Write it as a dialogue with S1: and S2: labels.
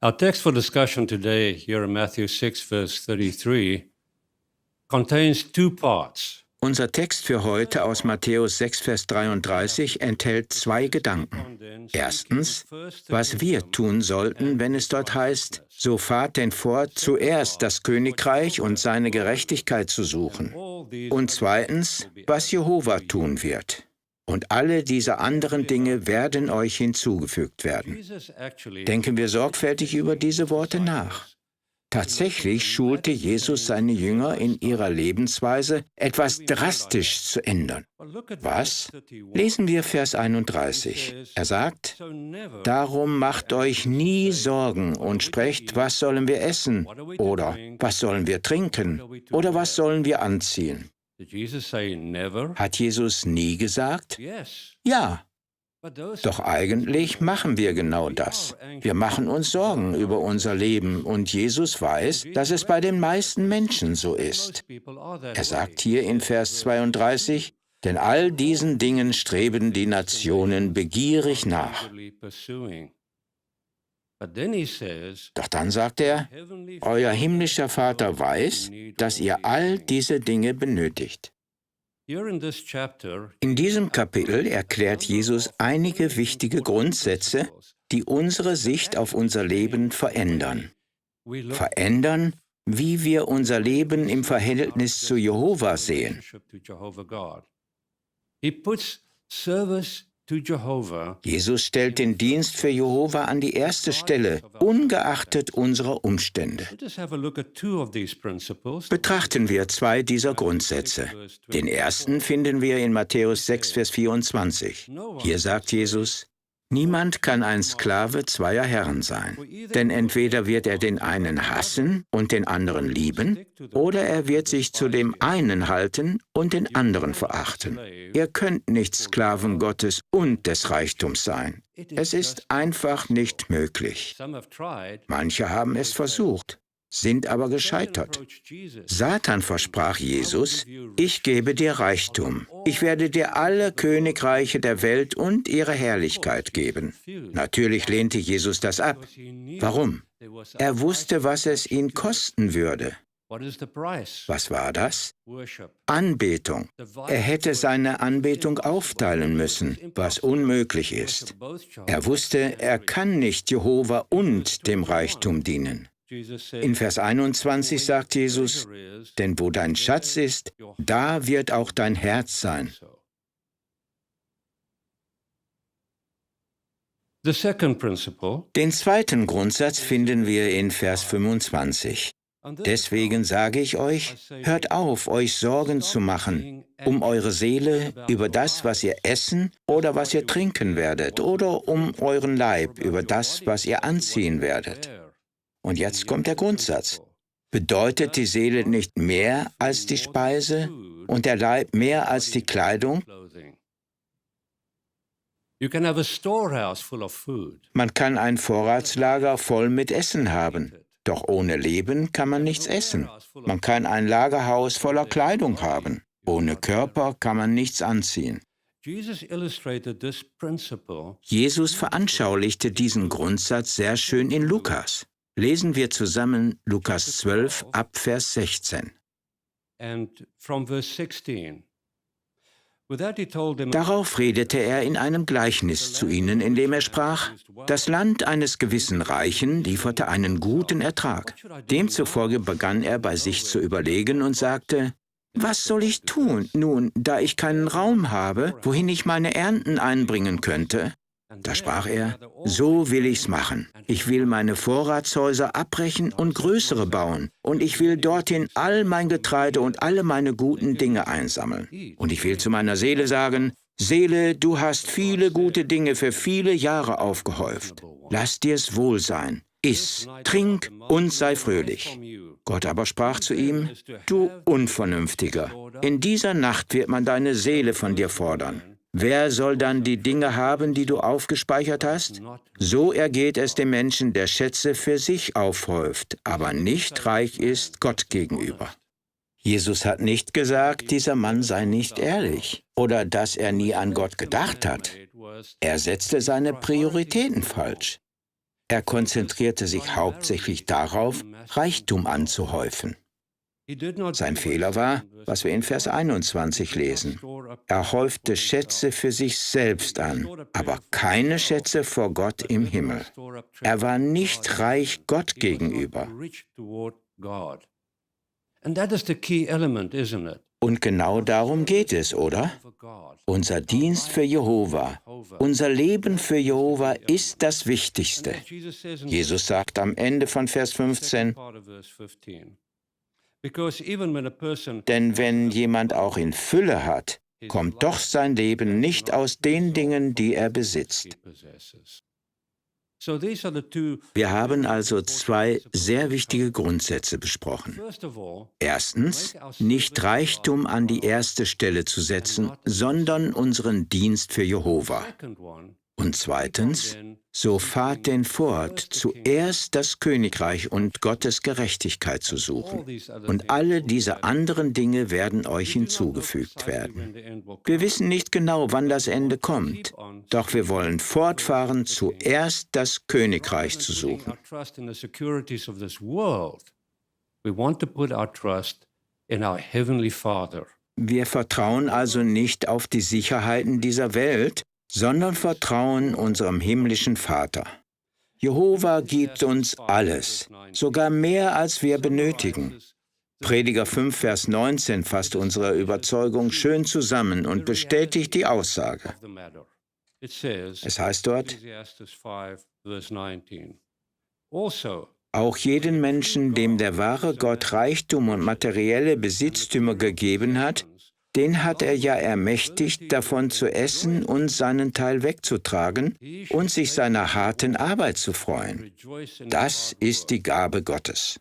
S1: Our text for discussion today, here in Matthew 6, verse 33, contains two parts.
S2: Unser Text für heute aus Matthäus 6, Vers 33 enthält zwei Gedanken. Erstens, was wir tun sollten, wenn es dort heißt, so fahrt denn fort, zuerst das Königreich und seine Gerechtigkeit zu suchen. Und zweitens, was Jehova tun wird. Und alle diese anderen Dinge werden euch hinzugefügt werden. Denken wir sorgfältig über diese Worte nach. Tatsächlich schulte Jesus seine Jünger in ihrer Lebensweise, etwas drastisch zu ändern. Was? Lesen wir Vers 31. Er sagt, darum macht euch nie Sorgen und sprecht, was sollen wir essen? Oder was sollen wir trinken? Oder was sollen wir anziehen? Hat Jesus nie gesagt? Ja. Doch eigentlich machen wir genau das. Wir machen uns Sorgen über unser Leben und Jesus weiß, dass es bei den meisten Menschen so ist. Er sagt hier in Vers 32, denn all diesen Dingen streben die Nationen begierig nach. Doch dann sagt er, euer himmlischer Vater weiß, dass ihr all diese Dinge benötigt. In diesem Kapitel erklärt Jesus einige wichtige Grundsätze, die unsere Sicht auf unser Leben verändern. Verändern, wie wir unser Leben im Verhältnis zu Jehova sehen. Jesus stellt den Dienst für Jehova an die erste Stelle, ungeachtet unserer Umstände. Betrachten wir zwei dieser Grundsätze. Den ersten finden wir in Matthäus 6, Vers 24. Hier sagt Jesus, niemand kann ein Sklave zweier Herren sein, denn entweder wird er den einen hassen und den anderen lieben, oder er wird sich zu dem einen halten und den anderen verachten. Ihr könnt nicht Sklaven Gottes und des Reichtums sein. Es ist einfach nicht möglich. Manche haben es versucht, sind aber gescheitert. Satan versprach Jesus, ich gebe dir Reichtum. Ich werde dir alle Königreiche der Welt und ihre Herrlichkeit geben. Natürlich lehnte Jesus das ab. Warum? Er wusste, was es ihn kosten würde. Was war das? Anbetung. Er hätte seine Anbetung aufteilen müssen, was unmöglich ist. Er wusste, er kann nicht Jehova und dem Reichtum dienen. In Vers 21 sagt Jesus, denn wo dein Schatz ist, da wird auch dein Herz sein. Den zweiten Grundsatz finden wir in Vers 25. Deswegen sage ich euch, hört auf, euch Sorgen zu machen, um eure Seele über das, was ihr essen oder was ihr trinken werdet, oder um euren Leib über das, was ihr anziehen werdet. Und jetzt kommt der Grundsatz. Bedeutet die Seele nicht mehr als die Speise und der Leib mehr als die Kleidung? Man kann ein Vorratslager voll mit Essen haben, doch ohne Leben kann man nichts essen. Man kann ein Lagerhaus voller Kleidung haben, ohne Körper kann man nichts anziehen. Jesus veranschaulichte diesen Grundsatz sehr schön in Lukas. Lesen wir zusammen Lukas 12 ab Vers 16. Darauf redete er in einem Gleichnis zu ihnen, indem er sprach, das Land eines gewissen Reichen lieferte einen guten Ertrag. Demzufolge begann er bei sich zu überlegen und sagte, was soll ich tun, nun, da ich keinen Raum habe, wohin ich meine Ernten einbringen könnte? Da sprach er, so will ich's machen. Ich will meine Vorratshäuser abbrechen und größere bauen. Und ich will dorthin all mein Getreide und alle meine guten Dinge einsammeln. Und ich will zu meiner Seele sagen, Seele, du hast viele gute Dinge für viele Jahre aufgehäuft. Lass dir's wohl sein. Iss, trink und sei fröhlich. Gott aber sprach zu ihm, du Unvernünftiger, in dieser Nacht wird man deine Seele von dir fordern. Wer soll dann die Dinge haben, die du aufgespeichert hast? So ergeht es dem Menschen, der Schätze für sich aufhäuft, aber nicht reich ist Gott gegenüber. Jesus hat nicht gesagt, dieser Mann sei nicht ehrlich oder dass er nie an Gott gedacht hat. Er setzte seine Prioritäten falsch. Er konzentrierte sich hauptsächlich darauf, Reichtum anzuhäufen. Sein Fehler war, was wir in Vers 21 lesen. Er häufte Schätze für sich selbst an, aber keine Schätze vor Gott im Himmel. Er war nicht reich Gott gegenüber. Und genau darum geht es, oder? Unser Dienst für Jehova, unser Leben für Jehova ist das Wichtigste. Jesus sagt am Ende von Vers 15, denn wenn jemand auch in Fülle hat, kommt doch sein Leben nicht aus den Dingen, die er besitzt. Wir haben also zwei sehr wichtige Grundsätze besprochen. Erstens, nicht Reichtum an die erste Stelle zu setzen, sondern unseren Dienst für Jehova. Und zweitens, so fahrt denn fort, zuerst das Königreich und Gottes Gerechtigkeit zu suchen. Und alle diese anderen Dinge werden euch hinzugefügt werden. Wir wissen nicht genau, wann das Ende kommt, doch wir wollen fortfahren, zuerst das Königreich zu suchen. Wir vertrauen also nicht auf die Sicherheiten dieser Welt, sondern vertrauen unserem himmlischen Vater. Jehova gibt uns alles, sogar mehr, als wir benötigen. Prediger 5, Vers 19 fasst unsere Überzeugung schön zusammen und bestätigt die Aussage. Es heißt dort, auch jeden Menschen, dem der wahre Gott Reichtum und materielle Besitztümer gegeben hat, den hat er ja ermächtigt, davon zu essen und seinen Teil wegzutragen und sich seiner harten Arbeit zu freuen. Das ist die Gabe Gottes.